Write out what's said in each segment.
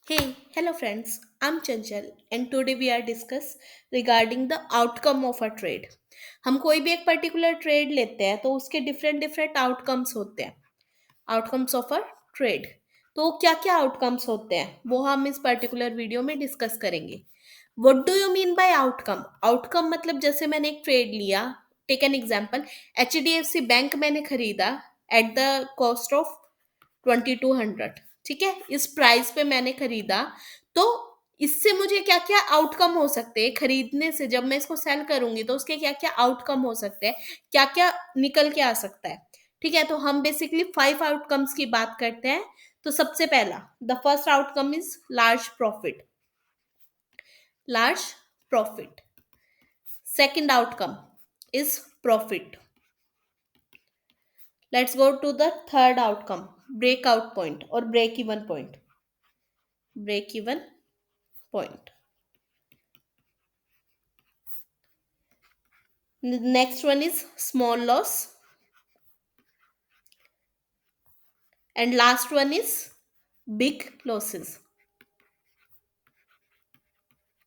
Hey, hello friends. I'm Chanchal and today we are discuss regarding the outcome of a trade. हम कोई भी एक particular trade लेते हैं तो उसके डिफरेंट डिफरेंट आउटकम्स होते हैं. Outcomes of a trade. तो क्या क्या आउटकम्स होते हैं वो हम इस पर्टिकुलर वीडियो में डिस्कस करेंगे. What do you mean by outcome? Outcome मतलब जैसे मैंने एक ट्रेड लिया. Take an example. HDFC bank मैंने खरीदा एट द कॉस्ट ऑफ 2200. ठीक है, इस प्राइस पे मैंने खरीदा. तो इससे मुझे क्या क्या आउटकम हो सकते हैं खरीदने से? जब मैं इसको सेल करूंगी तो उसके क्या क्या आउटकम हो सकते हैं, क्या क्या निकल के आ सकता है. ठीक है, तो हम बेसिकली 5 आउटकम्स की बात करते हैं. तो सबसे पहला, the first outcome is large profit. Large profit. Second outcome is profit. Let's go to the third outcome, breakout point और break even point. Break even point. The next one is small loss, and last one is big losses.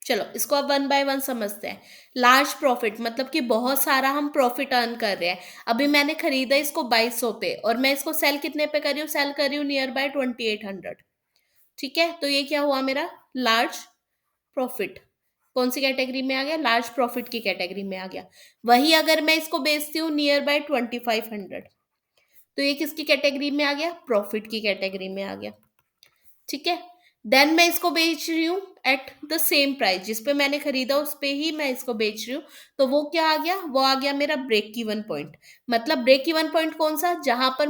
चलो इसको अब one by one समझते हैं. Large profit मतलब कि बहुत सारा हम प्रॉफिट अर्न कर रहे हैं. अभी मैंने खरीदा इसको 2200 पे और मैं इसको सेल कितने पे कर रही हूँ? सेल कर रही हूँ नियर बाय 2800. ठीक है, तो ये क्या हुआ मेरा? Large profit. कौन सी कैटेगरी में आ गया? लार्ज प्रॉफिट की कैटेगरी में आ गया. वही अगर मैं इसको बेचती हूँ नियर बाय 2500, तो ये किसकी कैटेगरी में आ गया? प्रॉफिट की कैटेगरी में आ गया. ठीक है, देन मैं इसको बेच रही हूँ एट द सेम प्राइस जिस पे मैंने खरीदा उस पे ही मैं इसको बेच रही हूँ. तो वो क्या आ गया? वो आ गया मेरा ब्रेक इवन पॉइंट. मतलब ब्रेक इवन पॉइंट कौन सा? जहां पर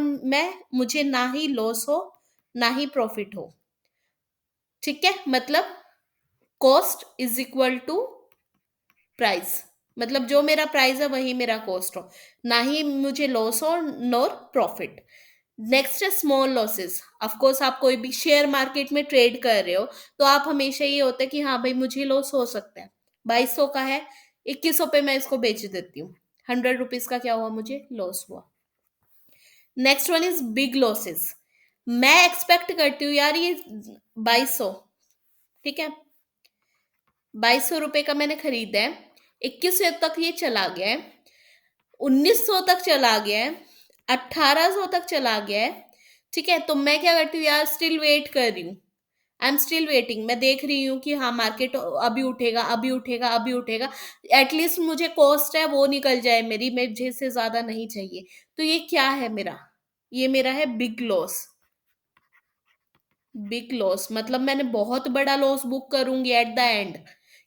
मुझे ना ही लॉस हो ना ही प्रॉफिट हो. ठीक है, मतलब cost is equal to price. मतलब जो मेरा प्राइस है वही मेरा कॉस्ट हो, ना ही मुझे लॉस हो नॉर प्रॉफिट. नेक्स्ट है स्मॉल लॉसेस. ऑफ कोर्स आप कोई भी शेयर मार्केट में ट्रेड कर रहे हो तो आप हमेशा ये होता है कि हाँ भाई मुझे लॉस हो सकता है. 2200 का है, 2100 पे मैं इसको बेच देती हूँ. 100 रुपीज का क्या हुआ? मुझे लॉस हुआ. Next one is big losses. मैं एक्सपेक्ट करती हूँ यार ये 2200, ठीक है, 2200 रुपये का मैंने खरीदा है, 2100 तक ये चला गया है, 1900 तक चला गया है, 1800 तक चला गया है. ठीक है, तो मैं क्या करती हूँ यार? स्टिल वेट कर रही हूँ. I am still waiting. मैं देख रही हूँ कि हाँ मार्केट अभी उठेगा, अभी उठेगा, अभी उठेगा. एटलीस्ट मुझे कॉस्ट है वो निकल जाए मेरी, मुझे से ज्यादा नहीं चाहिए. तो ये क्या है मेरा? ये मेरा है बिग लॉस. बिग लॉस मतलब मैंने बहुत बड़ा लॉस बुक करूंगी एट द एंड.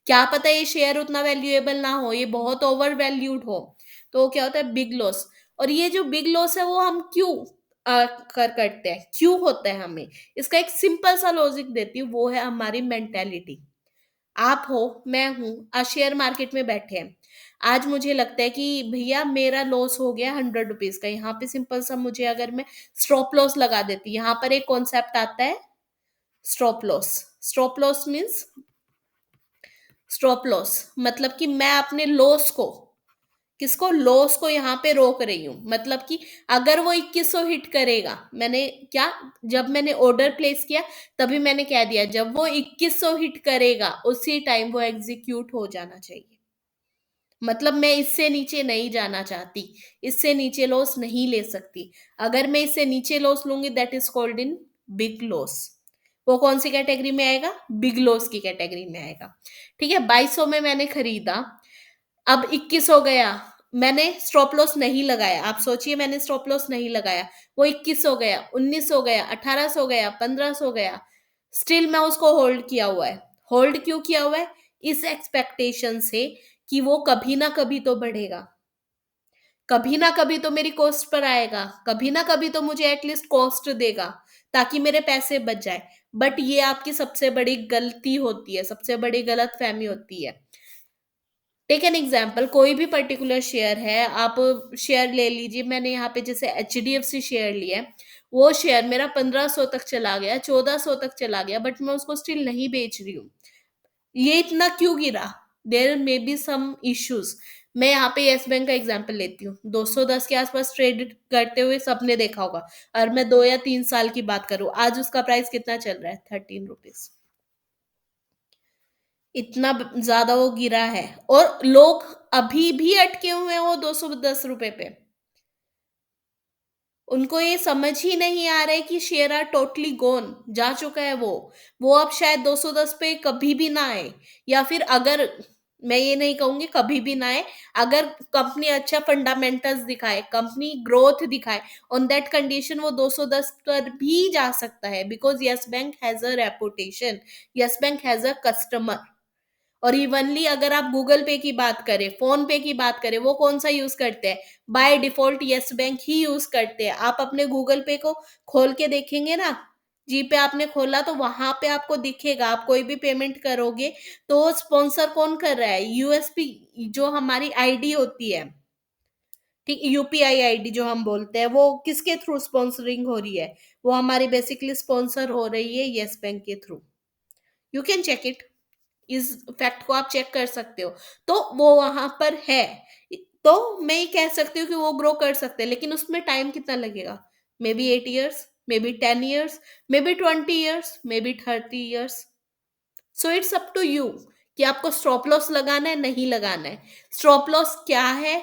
क्या पता ये शेयर उतना वैल्यूएबल ना हो, ये बहुत ओवर वैल्यूड हो. तो वो क्या होता है? Big loss. और ये जो बिग लॉस है वो हम क्यों करते हैं, क्यों होता है हमें? इसका एक सिंपल सा लॉजिक देती हूँ, वो है हमारी मेंटेलिटी. आप हो, मैं हूं, आज शेयर मार्केट में बैठे हैं. आज मुझे लगता है कि भैया मेरा लॉस हो गया 100 रुपीज का. यहाँ पे सिंपल सा मुझे अगर मैं स्टॉप लॉस लगा देती, यहाँ पर एक कॉन्सेप्ट आता है stop loss. Stop loss means, stop loss मतलब कि मैं अपने लॉस को, किसको? लॉस को यहाँ पे रोक रही हूँ. मतलब कि अगर वो 2100 हिट करेगा, मैंने क्या, जब मैंने ऑर्डर प्लेस किया तभी मैंने कह दिया जब वो 2100 हिट करेगा उसी टाइम वो एग्जीक्यूट हो जाना चाहिए. मतलब मैं इससे नीचे नहीं जाना चाहती, इससे नीचे लॉस नहीं ले सकती. अगर मैं इससे नीचे लॉस लूंगी that is called in big loss. वो कौन सी कैटेगरी में आएगा? बिग लॉस की कैटेगरी में आएगा. ठीक है, 2200 में मैंने खरीदा, अब 21 हो गया, मैंने स्टॉप लॉस नहीं लगाया. आप सोचिए मैंने स्टॉप लॉस नहीं लगाया, वो 21 हो गया, 19 हो गया, 1800 हो गया, 1500 हो गया. स्टिल मैं उसको होल्ड किया हुआ है. होल्ड क्यों किया हुआ है? इस एक्सपेक्टेशन से कि वो कभी ना कभी तो बढ़ेगा, कभी ना कभी तो मेरी कॉस्ट पर आएगा, कभी ना कभी तो मुझे एटलीस्ट कॉस्ट देगा ताकि मेरे पैसे बच जाए. बट ये आपकी सबसे बड़ी गलती होती है, सबसे बड़ी गलत फहमी होती है. टेक एन एग्जाम्पल, कोई भी पर्टिकुलर शेयर है, आप शेयर ले लीजिए. मैंने यहाँ पे जैसे HDFC शेयर लिया है, वो शेयर मेरा 1500 तक चला गया, 1400 तक चला गया, बट मैं उसको स्टिल नहीं बेच रही हूँ. ये इतना क्यों गिरा? There may be some issues. मैं यहाँ पे यस बैंक का एग्जांपल लेती हूँ. 210 के आसपास ट्रेड करते हुए सबने देखा होगा. और मैं 2 या 3 साल की बात करूँ, आज उसका प्राइस कितना चल रहा है? 13 रुपीज. इतना ज्यादा वो गिरा है, और लोग अभी भी अटके हुए हैं वो 210 रुपए पे। उनको ये समझ ही नहीं आ रहा है कि शेयर आर टोटली गोन, जा चुका है वो अब शायद 210 पे कभी भी ना आए, या फिर अगर, मैं ये नहीं कहूंगी कभी भी ना आए, अगर कंपनी अच्छा फंडामेंटल्स दिखाए, कंपनी ग्रोथ दिखाए, ऑन दैट कंडीशन वो 210 पर भी जा सकता है, because yes bank has a reputation, yes bank has a customer. और इवनली अगर आप गूगल पे की बात करें, फोन पे की बात करें, वो कौन सा यूज करते हैं? By default yes bank he use करते हैं। आप अपने गूगल पे को खोल के देखेंगे ना, जी पे आपने खोला तो वहां पे आपको दिखेगा, आप कोई भी पेमेंट करोगे तो स्पॉन्सर कौन कर रहा है? यूएसपी, जो हमारी आईडी होती है, ठीक, यूपीआई आईडी जो हम बोलते हैं, वो किसके थ्रू स्पॉन्सरिंग हो रही है? वो हमारी बेसिकली स्पॉन्सर हो रही है यस बैंक के through. You can check it, इस फैक्ट को आप चेक कर सकते हो। तो वो वहां पर है, तो मैं ये कह सकती हूँ कि वो ग्रो कर सकते हैं, लेकिन उसमें टाइम कितना लगेगा? May be 8 years, may be 10 years, may be 20 years, may be 30 years. So it's up to you कि आपको स्टॉप लॉस लगाना है नहीं लगाना है। स्टॉप लॉस क्या है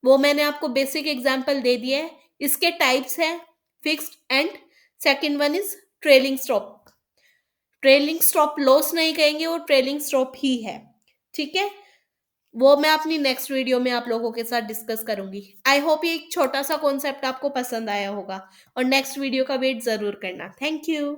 वो मैंने आपको बेसिक एग्जांपल दे दिया है। इसके टाइप्स हैं, fixed and second one is trailing stop. Trailing stop loss नहीं कहेंगे, वो ट्रेलिंग स्टॉप ही है। ठीक है, वो मैं अपनी नेक्स्ट वीडियो में आप लोगों के साथ डिस्कस करूंगी। आई होप ये एक छोटा सा कॉन्सेप्ट आपको पसंद आया होगा, और नेक्स्ट वीडियो का वेट जरूर करना। Thank you.